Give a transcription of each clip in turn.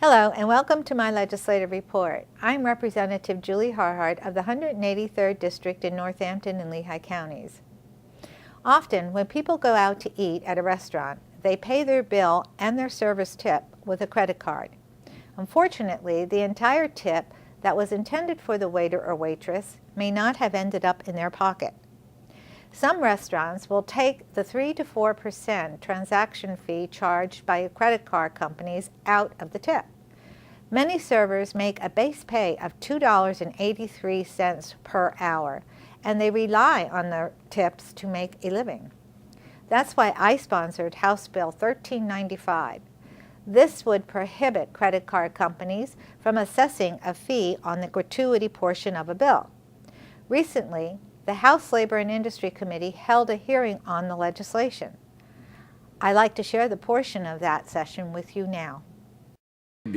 Hello and welcome to my legislative report. I'm Representative Julie Harhart of the 183rd District in Northampton and Lehigh counties. Often when people go out to eat at a restaurant, they pay their bill and their service tip with a credit card. Unfortunately, the entire tip that was intended for the waiter or waitress may not have ended up in their pocket. Some restaurants will take the 3 to 4% transaction fee charged by credit card companies out of the tip. Many servers make a base pay of $2.83 per hour, and they rely on their tips to make a living. That's why I sponsored House Bill 1395. This would prohibit credit card companies from assessing a fee on the gratuity portion of a bill. Recently, the House Labor and Industry Committee held a hearing on the legislation. I'd like to share the portion of that session with you now.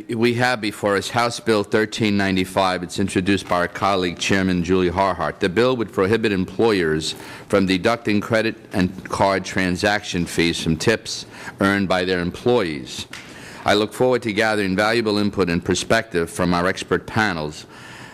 We have before us House Bill 1395. It's introduced by our colleague, Chairman Julie Harhart. The bill would prohibit employers from deducting credit and card transaction fees from tips earned by their employees. I look forward to gathering valuable input and perspective from our expert panels.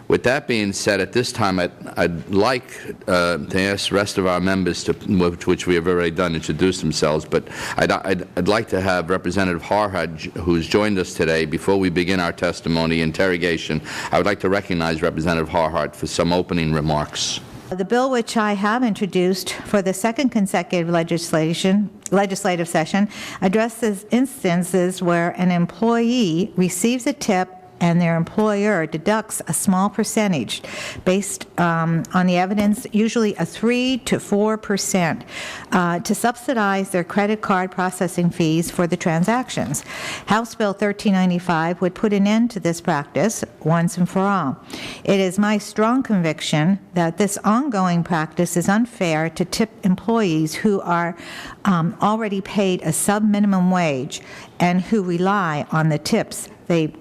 With that being said, at this time, I'd like to ask the rest of our members, which we have already done, introduce themselves. But I'd like to have Representative Harhart, who's joined us today, before we begin our testimony interrogation. I would like to recognize Representative Harhart for some opening remarks. The bill which I have introduced for the second consecutive legislative session addresses instances where an employee receives a tip and their employer deducts a small percentage based on the evidence, usually a 3 to 4%, to subsidize their credit card processing fees for the transactions. House Bill 1395 would put an end to this practice once and for all. It is my strong conviction that this ongoing practice is unfair to tip employees who are already paid a sub-minimum wage and who rely on the tips they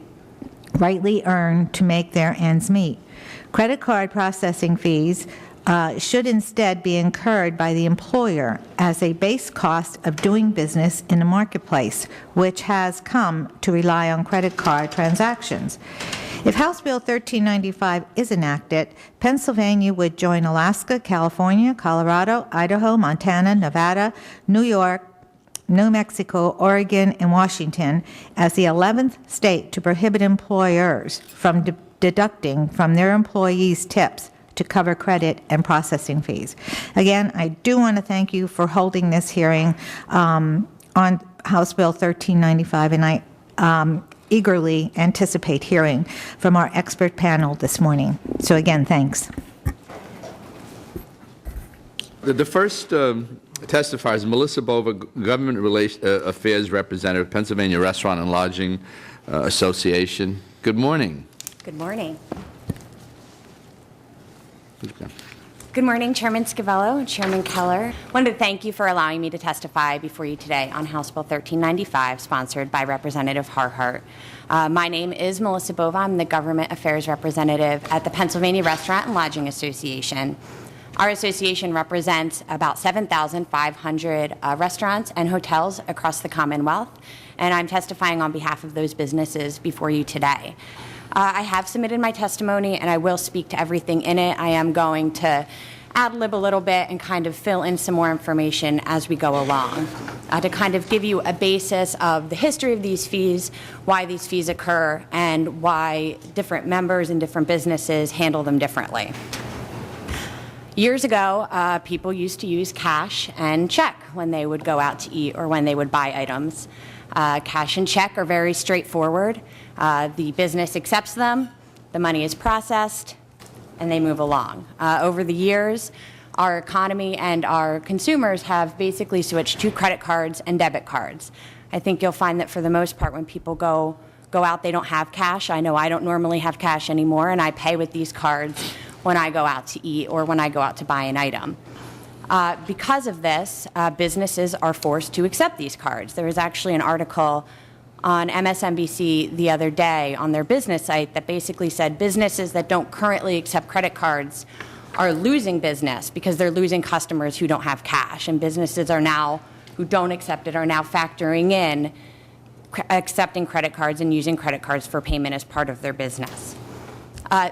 rightly earned to make their ends meet. Credit card processing fees should instead be incurred by the employer as a base cost of doing business in the marketplace, which has come to rely on credit card transactions. If House Bill 1395 is enacted, Pennsylvania would join Alaska, California, Colorado, Idaho, Montana, Nevada, New York, New Mexico, Oregon, and Washington as the 11th state to prohibit employers from deducting from their employees' tips to cover credit and processing fees. Again, I do want to thank you for holding this hearing on House Bill 1395, and I eagerly anticipate hearing from our expert panel this morning. So again, thanks. The first testifier is Melissa Bova, Government Affairs Representative, Pennsylvania Restaurant and Lodging Association. Good morning. Good morning. Good morning, Chairman Scavello, Chairman Keller. I wanted to thank you for allowing me to testify before you today on House Bill 1395, sponsored by Representative Harhart. My name is Melissa Bova. I'm the Government Affairs Representative at the Pennsylvania Restaurant and Lodging Association. Our association represents about 7,500 restaurants and hotels across the Commonwealth, and I'm testifying on behalf of those businesses before you today. I have submitted my testimony, and I will speak to everything in it. I am going to ad-lib a little bit and kind of fill in some more information as we go along to kind of give you a basis of the history of these fees, why these fees occur, and why different members and different businesses handle them differently. Years ago, people used to use cash and check when they would go out to eat or when they would buy items. Cash and check are very straightforward. The business accepts them, the money is processed, and they move along. Over the years, our economy and our consumers have basically switched to credit cards and debit cards. I think you'll find that for the most part when people go out, they don't have cash. I know I don't normally have cash anymore, and I pay with these cards when I go out to eat or when I go out to buy an item. Because of this, businesses are forced to accept these cards. There was actually an article on MSNBC the other day on their business site that basically said businesses that don't currently accept credit cards are losing business because they're losing customers who don't have cash, and businesses are now, who don't accept it, are now factoring in accepting credit cards and using credit cards for payment as part of their business.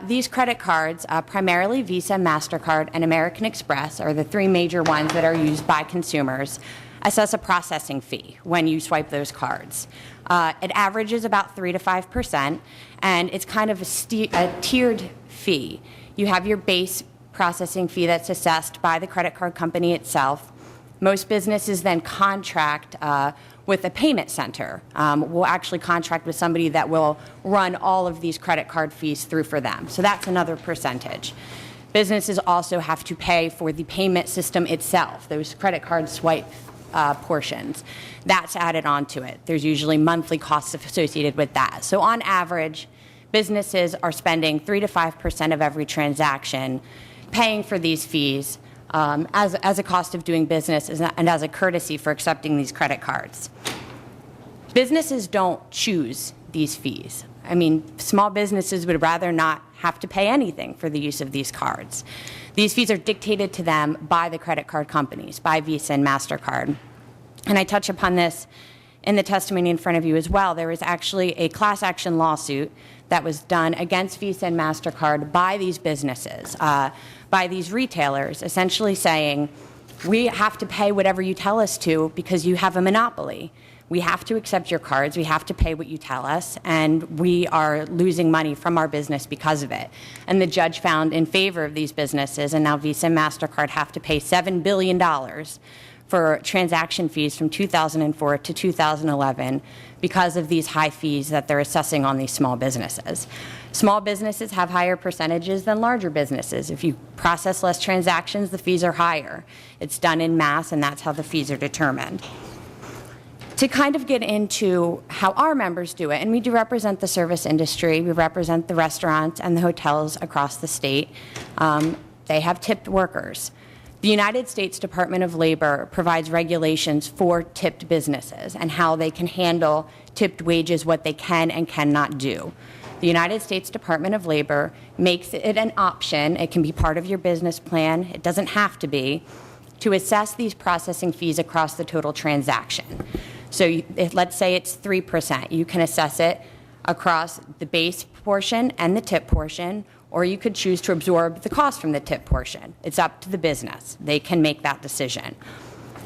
These credit cards, primarily Visa, MasterCard, and American Express, are the three major ones that are used by consumers, assess a processing fee when you swipe those cards. It averages about 3 to 5%, and it's kind of a tiered fee. You have your base processing fee that's assessed by the credit card company itself. Most businesses then contract with a payment center. We'll actually contract with somebody that will run all of these credit card fees through for them. So that's another percentage. Businesses also have to pay for the payment system itself, those credit card swipe portions. That's added onto it. There's usually monthly costs associated with that. So on average, businesses are spending 3 to 5% of every transaction paying for these fees as a cost of doing business and as a courtesy for accepting these credit cards. Businesses don't choose these fees. I mean, small businesses would rather not have to pay anything for the use of these cards. These fees are dictated to them by the credit card companies, by Visa and MasterCard. And I touch upon this in the testimony in front of you as well. There was actually a class action lawsuit that was done against Visa and MasterCard by these businesses, by these retailers, essentially saying, we have to pay whatever you tell us to because you have a monopoly. We have to accept your cards, we have to pay what you tell us, and we are losing money from our business because of it. And the judge found in favor of these businesses, and now Visa and MasterCard have to pay $7 billion for transaction fees from 2004 to 2011 because of these high fees that they're assessing on these small businesses. Small businesses have higher percentages than larger businesses. If you process less transactions, the fees are higher. It's done in mass, and that's how the fees are determined. To kind of get into how our members do it, and we do represent the service industry, we represent the restaurants and the hotels across the state. They have tipped workers. The United States Department of Labor provides regulations for tipped businesses and how they can handle tipped wages, what they can and cannot do. The United States Department of Labor makes it an option, it can be part of your business plan, it doesn't have to be, to assess these processing fees across the total transaction. So let's say it's 3%. You can assess it across the base portion and the tip portion, or you could choose to absorb the cost from the tip portion. It's up to the business. They can make that decision.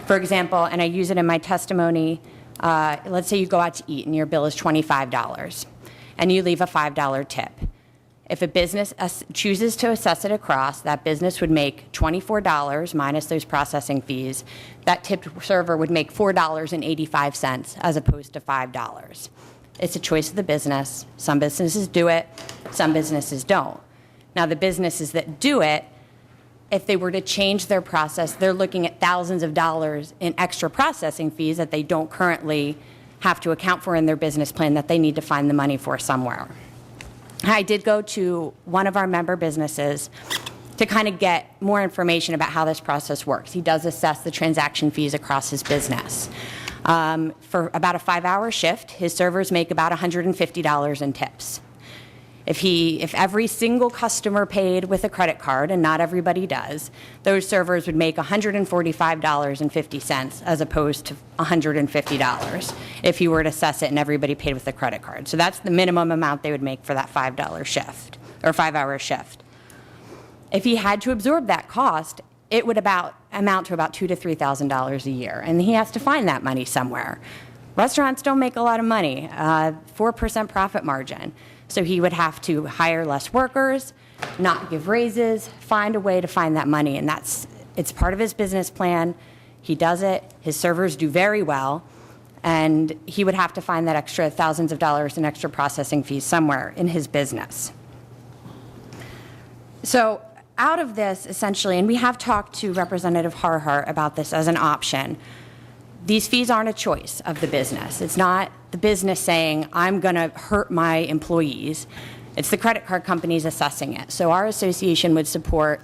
For example, and I use it in my testimony, let's say you go out to eat and your bill is $25 and you leave a $5 tip. If a business chooses to assess it across, that business would make $24 minus those processing fees. That tipped server would make $4.85 as opposed to $5. It's a choice of the business. Some businesses do it, some businesses don't. Now, the businesses that do it, if they were to change their process, they're looking at thousands of dollars in extra processing fees that they don't currently have to account for in their business plan that they need to find the money for somewhere. I did go to one of our member businesses to kind of get more information about how this process works. He does assess the transaction fees across his business. For about a 5-hour shift, his servers make about $150 in tips. If every single customer paid with a credit card, and not everybody does, those servers would make $145.50 as opposed to $150 if you were to assess it and everybody paid with a credit card. So that's the minimum amount they would make for that $5 shift, or 5-hour shift. If he had to absorb that cost, it would amount to about $2,000 to $3,000 a year, and he has to find that money somewhere. Restaurants don't make a lot of money, 4% profit margin. So he would have to hire less workers, not give raises, find a way to find that money, and it's part of his business plan. He does it. His servers do very well, and he would have to find that extra thousands of dollars in extra processing fees somewhere in his business. So out of this, essentially, and we have talked to Representative Harhart about this as an option, these fees aren't a choice of the business. It's not the business saying, I'm going to hurt my employees. It's the credit card companies assessing it. So our association would support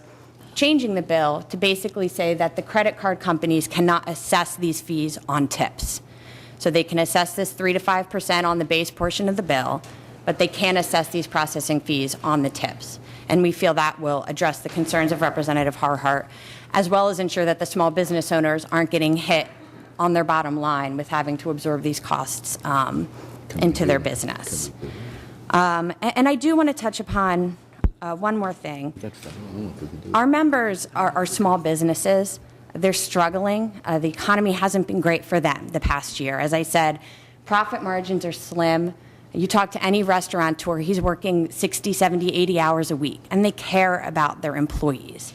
changing the bill to basically say that the credit card companies cannot assess these fees on tips. So they can assess this 3 to 5% on the base portion of the bill, but they can't assess these processing fees on the tips. And we feel that will address the concerns of Representative Harhart, as well as ensure that the small business owners aren't getting hit on their bottom line with having to absorb these costs into their business. And I do want to touch upon one more thing. Our members are small businesses. They're struggling. The economy hasn't been great for them the past year. As I said, profit margins are slim. You talk to any restaurateur, he's working 60, 70, 80 hours a week, and they care about their employees.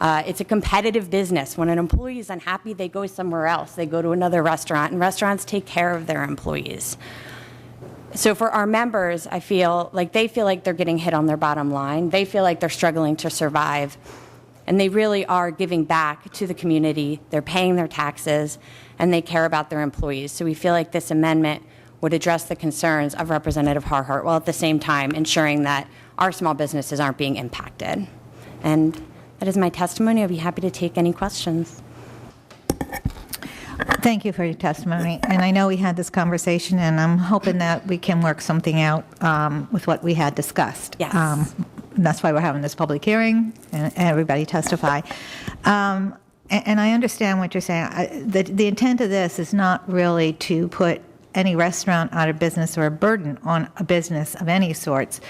It's a competitive business. When an employee is unhappy, they go somewhere else. They go to another restaurant, and restaurants take care of their employees. So for our members, I feel like they feel like they're getting hit on their bottom line. They feel like they're struggling to survive. And they really are giving back to the community. They're paying their taxes, and they care about their employees. So we feel like this amendment would address the concerns of Representative Harhart, while at the same time ensuring that our small businesses aren't being impacted. And that is my testimony. I'll be happy to take any questions. Thank you for your testimony. And I know we had this conversation, and I'm hoping that we can work something out with what we had discussed. Yes. That's why we're having this public hearing and everybody testify. And I understand what you're saying. The intent of this is not really to put any restaurant out of business or a burden on a business of any sorts.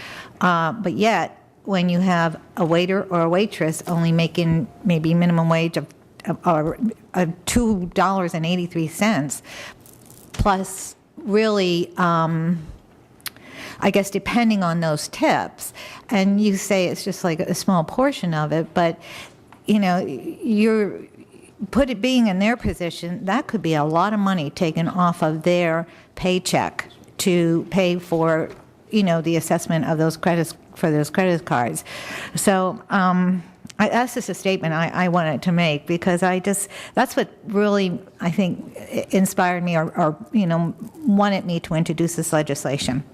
But yet, when you have a waiter or a waitress only making maybe minimum wage of $2.83, plus really, I guess, depending on those tips, and you say it's just like a small portion of it, but, you're being in their position, that could be a lot of money taken off of their paycheck to pay for, the assessment of those credits for those credit cards. So that's just a statement I wanted to make, because that's what really, I think, inspired me or wanted me to introduce this legislation.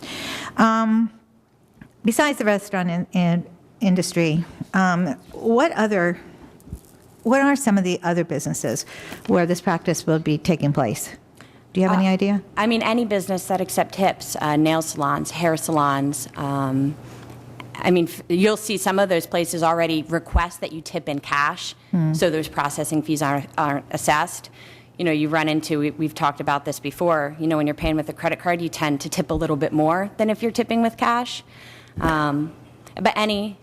Besides the restaurant industry, what are some of the other businesses where this practice will be taking place? Do you have any idea? I mean, any business that accept tips, nail salons, hair salons. You'll see some of those places already request that you tip in cash, so those processing fees aren't assessed. You run into, we've talked about this before, when you're paying with a credit card, you tend to tip a little bit more than if you're tipping with cash. But any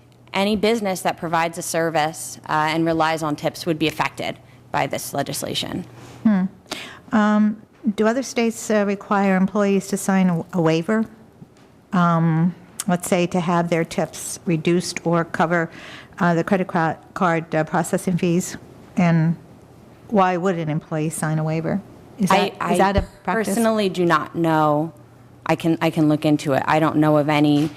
business that provides a service and relies on tips would be affected by this legislation. Do other states require employees to sign a waiver? Let's say to have their tips reduced or cover the credit card processing fees? And why would an employee sign a waiver? Is that a practice? I personally do not know. I can look into it. I don't know of any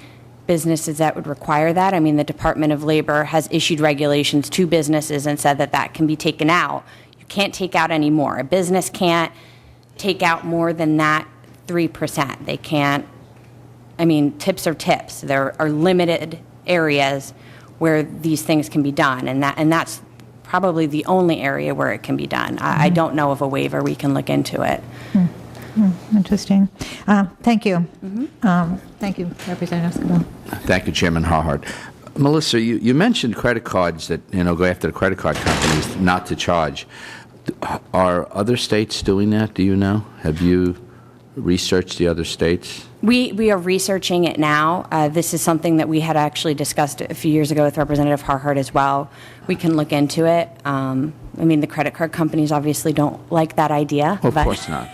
businesses that would require that. I mean, the Department of Labor has issued regulations to businesses and said that can be taken out. You can't take out any more. A business can't take out more than that 3%. They can't. Tips are tips. There are limited areas where these things can be done, and that's probably the only area where it can be done. I don't know of a waiver. We can look into it. Interesting. Thank you. Thank you, Representative Scavone. Thank you, Chairman Harhart. Melissa, you mentioned credit cards that go after the credit card companies not to charge. Are other states doing that? Do you know? Have you researched the other states? We are researching it now. This is something that we had actually discussed a few years ago with Representative Harhart as well. We can look into it. The credit card companies obviously don't like that idea. Well, of course not.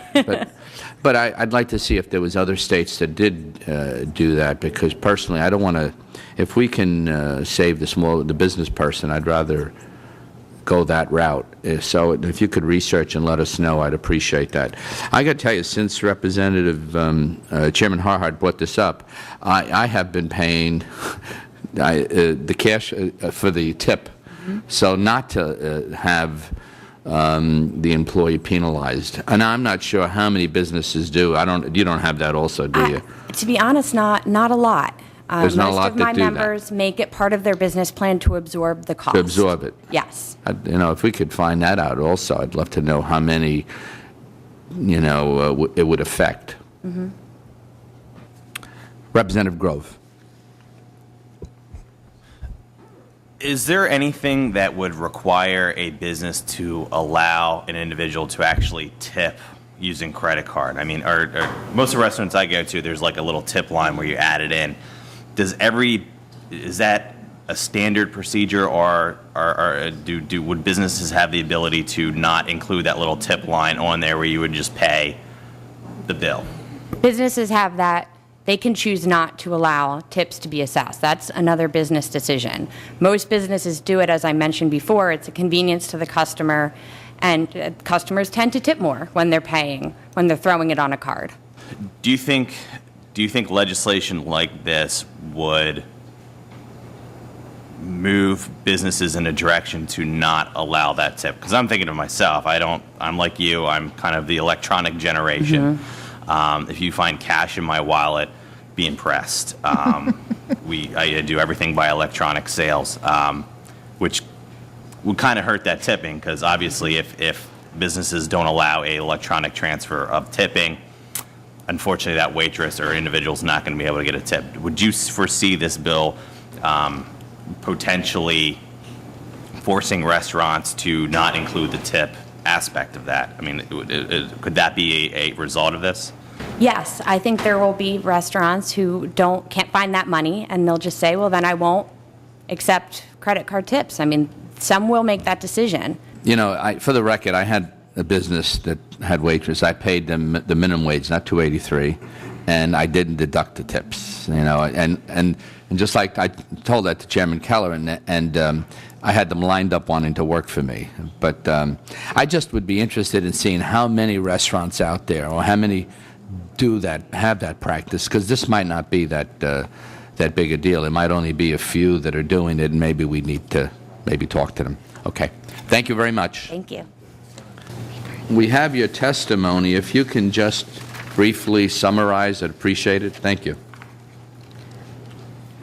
But I'd like to see if there was other states that did do that, because personally, I don't want to. If we can save the business person, I'd rather go that route. So if you could research and let us know, I'd appreciate that. I got to tell you, since Representative Chairman Harhart brought this up, I have been paying the cash for the tip, so not to have the employee penalized. And I'm not sure how many businesses do. You don't have that also, do you? To be honest, not a lot. There's not a lot that do that. Most of my members make it part of their business plan to absorb the cost. To absorb it. Yes. If we could find that out also, I'd love to know how many, it would affect. Representative Grove. Is there anything that would require a business to allow an individual to actually tip using credit card? I mean, or most of the restaurants I go to, there's like a little tip line where you add it in. Is that a standard procedure, or would businesses have the ability to not include that little tip line on there where you would just pay the bill? Businesses have that. They can choose not to allow tips to be assessed. That's another business decision. Most businesses do it, as I mentioned before. It's a convenience to the customer, and customers tend to tip more when they're paying, when they're throwing it on a card. Do you think legislation like this would move businesses in a direction to not allow that tip? Because I'm thinking of myself. I'm like you. I'm kind of the electronic generation. If you find cash in my wallet, be impressed. I do everything by electronic sales, which would kind of hurt that tipping, because obviously if businesses don't allow a electronic transfer of tipping, unfortunately that waitress or individual is not going to be able to get a tip. Would you foresee this bill potentially forcing restaurants to not include the tip aspect of that? I mean, could that be a result of this? Yes, I think there will be restaurants who can't find that money, and they'll just say, well, then I won't accept credit card tips. I mean, some will make that decision. You know, for the record, I had a business that had waitress. I paid them the minimum wage, not $2.83, and I didn't deduct the tips. You know, and just like I told that to Chairman Keller, and I had them lined up wanting to work for me. But I just would be interested in seeing how many restaurants out there, or how many have that practice, because this might not be that big a deal. It might only be a few that are doing it, and maybe we need to talk to them. Okay. Thank you very much. Thank you. We have your testimony. If you can just briefly summarize, I'd appreciate it. Thank you.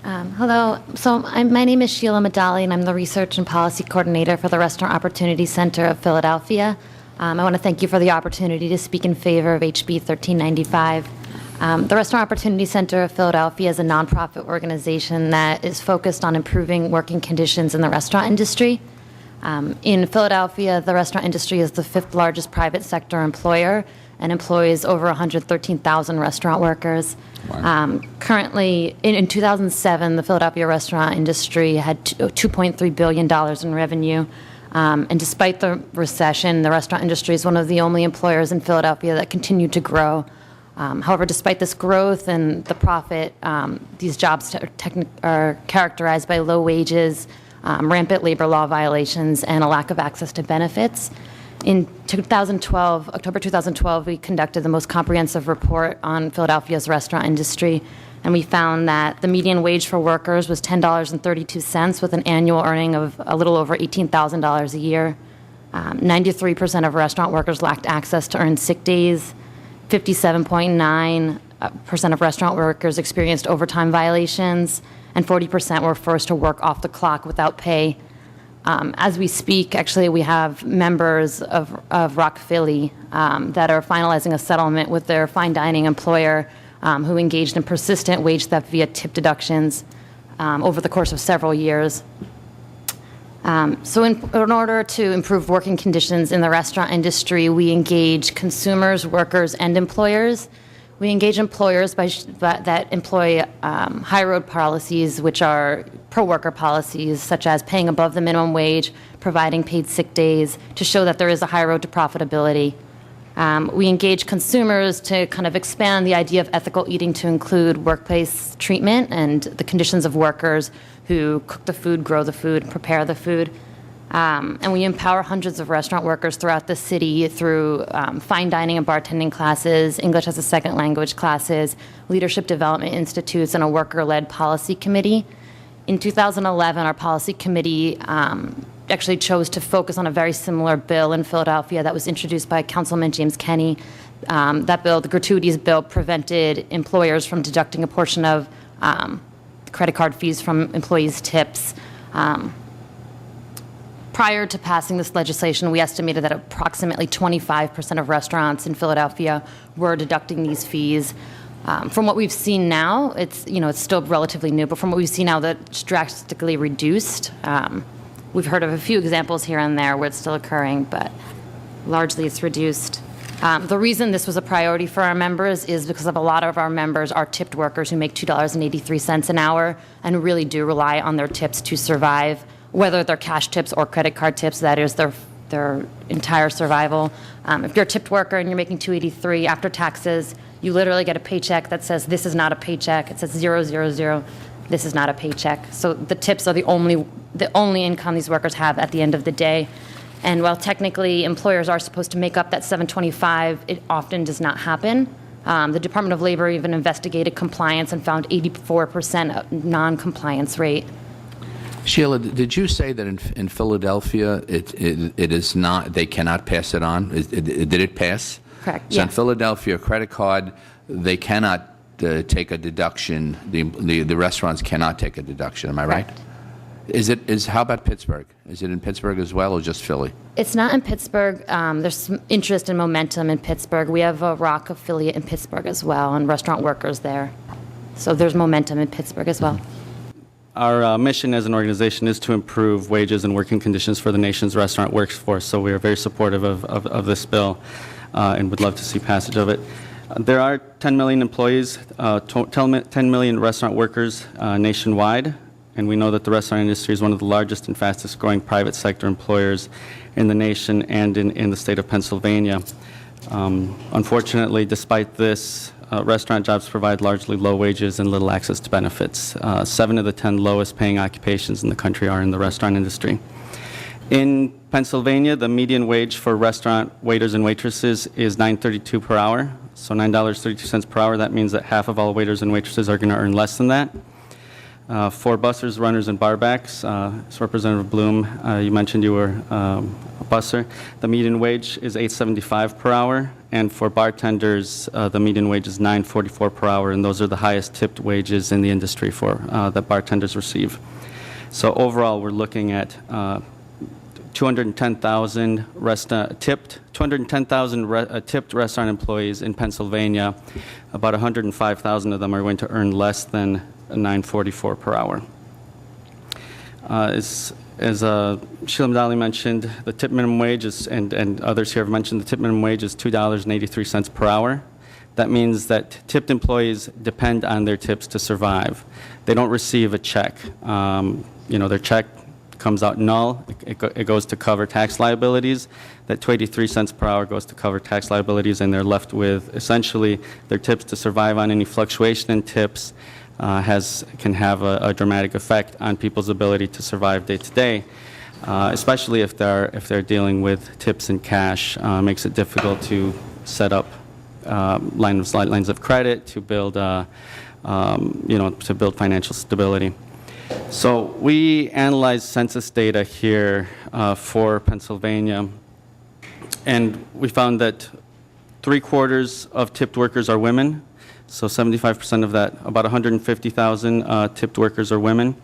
Hello. So my name is Sheila Medali, and I'm the Research and Policy Coordinator for the Restaurant Opportunity Center of Philadelphia. I want to thank you for the opportunity to speak in favor of HB 1395. The Restaurant Opportunity Center of Philadelphia is a nonprofit organization that is focused on improving working conditions in the restaurant industry. In Philadelphia, the restaurant industry is the 5th largest private sector employer and employs over 113,000 restaurant workers. Wow. Currently, in 2007, the Philadelphia restaurant industry had $2.3 billion in revenue. And despite the recession, the restaurant industry is one of the only employers in Philadelphia that continue to grow. However, despite this growth and the profit, these jobs are characterized by low wages, rampant labor law violations, and a lack of access to benefits. In October 2012, we conducted the most comprehensive report on Philadelphia's restaurant industry, and we found that the median wage for workers was $10.32, with an annual earning of a little over $18,000 a year. 93% of restaurant workers lacked access to earned sick days. 57.9% of restaurant workers experienced overtime violations, and 40% were forced to work off the clock without pay. As we speak, actually, we have members of Rock Philly that are finalizing a settlement with their fine dining employer who engaged in persistent wage theft via tip deductions over the course of several years. So in order to improve working conditions in the restaurant industry, we engage consumers, workers, and employers. We engage employers that employ high road policies, which are pro-worker policies, such as paying above the minimum wage, providing paid sick days, to show that there is a high road to profitability. We engage consumers to kind of expand the idea of ethical eating to include workplace treatment and the conditions of workers who cook the food, grow the food, prepare the food. And we empower hundreds of restaurant workers throughout the city through fine dining and bartending classes, English as a second language classes, leadership development institutes, and a worker-led policy committee. In 2011, our policy committee actually chose to focus on a very similar bill in Philadelphia that was introduced by Councilman James Kenney. That bill, the gratuities bill, prevented employers from deducting a portion of credit card fees from employees' tips. Prior to passing this legislation, we estimated that approximately 25% of restaurants in Philadelphia were deducting these fees. From what we've seen now, it's still relatively new, but from what we've seen now, that's drastically reduced. We've heard of a few examples here and there where it's still occurring, but largely it's reduced. The reason this was a priority for our members is because of a lot of our members are tipped workers who make $2.83 an hour and really do rely on their tips to survive, whether they're cash tips or credit card tips. That is their entire survival. If you're a tipped worker and you're making $2.83 after taxes, you literally get a paycheck that says this is not a paycheck. It says 000. This is not a paycheck. So the tips are the only income these workers have at the end of the day. And while technically employers are supposed to make up that $7.25, it often does not happen. The Department of Labor even investigated compliance and found 84% non-compliance rate. Sheila, did you say that in Philadelphia it is not, they cannot pass it on? Did it pass? Correct. So yeah. in Philadelphia, a credit card, they cannot take a deduction. The restaurants cannot take a deduction. Am I right? Correct. How about Pittsburgh? Is it in Pittsburgh as well, or just Philly? It's not in Pittsburgh. There's some interest and momentum in Pittsburgh. We have a Rock affiliate in Pittsburgh as well, and restaurant workers there. So there's momentum in Pittsburgh as well. Our mission as an organization is to improve wages and working conditions for the nation's restaurant workforce, so we are very supportive of this bill and would love to see passage of it. There are 10 million employees, 10 million restaurant workers nationwide, and we know that the restaurant industry is one of the largest and fastest growing private sector employers in the nation and in the state of Pennsylvania. Unfortunately, despite this, restaurant jobs provide largely low wages and little access to benefits. 7 of the 10 lowest paying occupations in the country are in the restaurant industry. In Pennsylvania, the median wage for restaurant waiters and waitresses is $9.32 per hour, so $9.32 per hour. That means that half of all waiters and waitresses are going to earn less than that. For bussers, runners, and barbacks, as Representative Bloom, you mentioned you were a busser. The median wage is $8.75 per hour, and for bartenders, the median wage is $9.44 per hour, and those are the highest tipped wages in the industry that bartenders receive. So overall, we're looking at 210,000 tipped restaurant employees in Pennsylvania. About 105,000 of them are going to earn less than $9.44 per hour. As Sheila Madali mentioned, the tip minimum wage is, and others here have mentioned, the tip minimum wage is $2.83 per hour. That means that tipped employees depend on their tips to survive. They don't receive a check. Their check comes out null. It goes to cover tax liabilities. That 283 cents per hour goes to cover tax liabilities, and they're left with essentially their tips to survive on. Any fluctuation in tips can have a dramatic effect on people's ability to survive day to day, especially if they're dealing with tips in cash. Makes it difficult to set up lines of credit, to build financial stability. So we analyzed census data here for Pennsylvania, and we found that 3/4 of tipped workers are women. So 75% of that, about 150,000 tipped workers are women.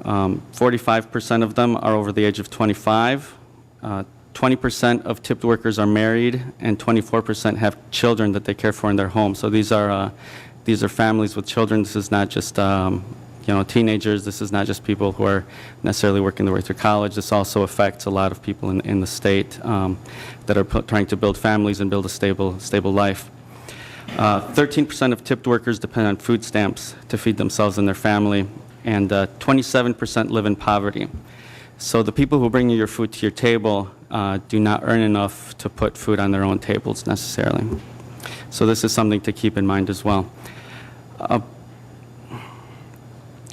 45% of them are over the age of 25. 20% of tipped workers are married, and 24% have children that they care for in their home. So these are families with children. This is not just teenagers. This is not just people who are necessarily working their way through college. This also affects a lot of people in the state that are trying to build families and build a stable life. 13% of tipped workers depend on food stamps to feed themselves and their family, and 27% live in poverty. So the people who bring you your food to your table do not earn enough to put food on their own tables necessarily. So this is something to keep in mind as well.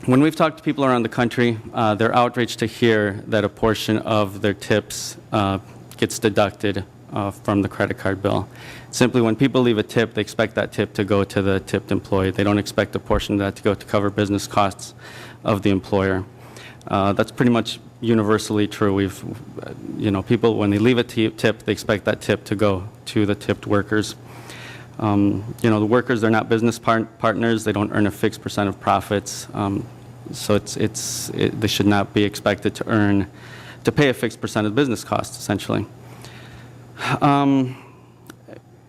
When we've talked to people around the country, they're outraged to hear that a portion of their tips gets deducted from the credit card bill. Simply, when people leave a tip, they expect that tip to go to the tipped employee. They don't expect a portion of that to go to cover business costs of the employer. That's pretty much universally true. People, when they leave a tip, they expect that tip to go to the tipped workers. The workers, they're not business partners. They don't earn a fixed percent of profits. So they should not be expected to pay a fixed percent of business costs, essentially.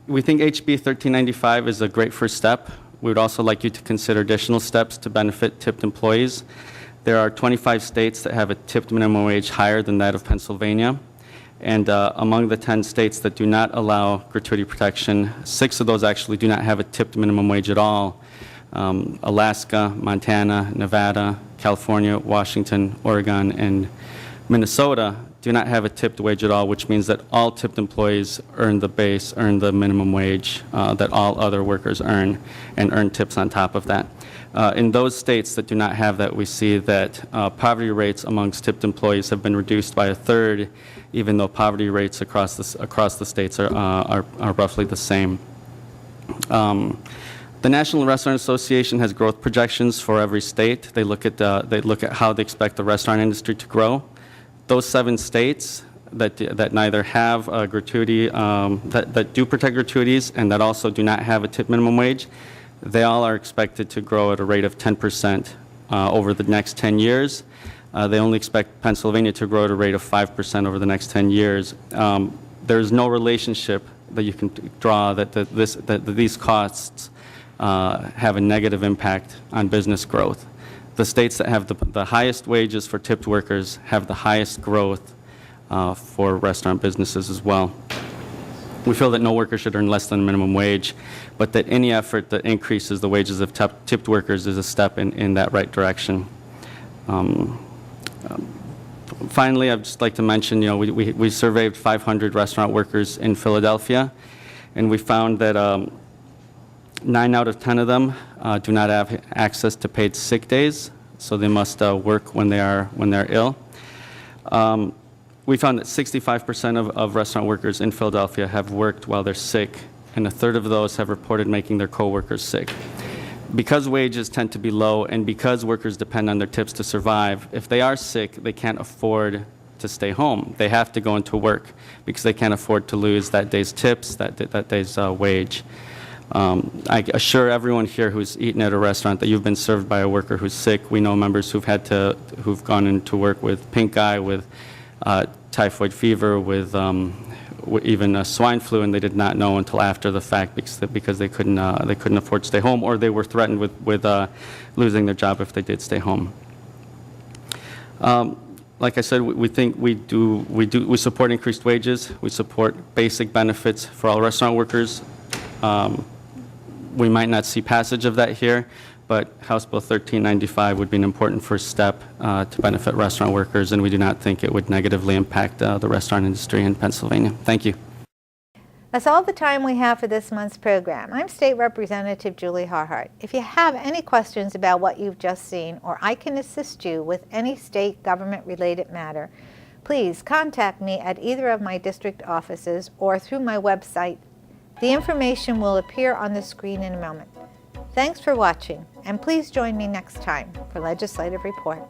We think HB 1395 is a great first step. We would also like you to consider additional steps to benefit tipped employees. There are 25 states that have a tipped minimum wage higher than that of Pennsylvania. And among the 10 states that do not allow gratuity protection, 6 of those actually do not have a tipped minimum wage at all. Alaska, Montana, Nevada, California, Washington, Oregon, and Minnesota do not have a tipped wage at all, which means that all tipped employees earn the minimum wage that all other workers earn, and earn tips on top of that. In those states that do not have that, we see that poverty rates amongst tipped employees have been reduced by a third, even though poverty rates across the states are roughly the same. The National Restaurant Association has growth projections for every state. They look at how they expect the restaurant industry to grow. Those 7 states that neither have a gratuity, that do protect gratuities and that also do not have a tip minimum wage, they all are expected to grow at a rate of 10% over the next 10 years. They only expect Pennsylvania to grow at a rate of 5% over the next 10 years. There's no relationship that you can draw that these costs have a negative impact on business growth. The states that have the highest wages for tipped workers have the highest growth for restaurant businesses as well. We feel that no worker should earn less than minimum wage, but that any effort that increases the wages of tipped workers is a step in that right direction. Finally, I'd just like to mention, we surveyed 500 restaurant workers in Philadelphia, and we found that 9 out of 10 of them do not have access to paid sick days, so they must work when they're ill. We found that 65% of restaurant workers in Philadelphia have worked while they're sick, and a third of those have reported making their coworkers sick. Because wages tend to be low and because workers depend on their tips to survive, if they are sick, they can't afford to stay home. They have to go into work because they can't afford to lose that day's tips, that day's wage. I assure everyone here who's eaten at a restaurant that you've been served by a worker who's sick. We know members who've gone into work with pink eye, with typhoid fever, with even swine flu, and they did not know until after the fact because they couldn't afford to stay home, or they were threatened with losing their job if they did stay home. Like I said, we support increased wages. We support basic benefits for all restaurant workers. We might not see passage of that here, but House Bill 1395 would be an important first step to benefit restaurant workers, and we do not think it would negatively impact the restaurant industry in Pennsylvania. Thank you. That's all the time we have for this month's program. I'm State Representative Julie Harhart. If you have any questions about what you've just seen, or I can assist you with any state government-related matter, please contact me at either of my district offices or through my website. The information will appear on the screen in a moment. Thanks for watching, and please join me next time for Legislative Report.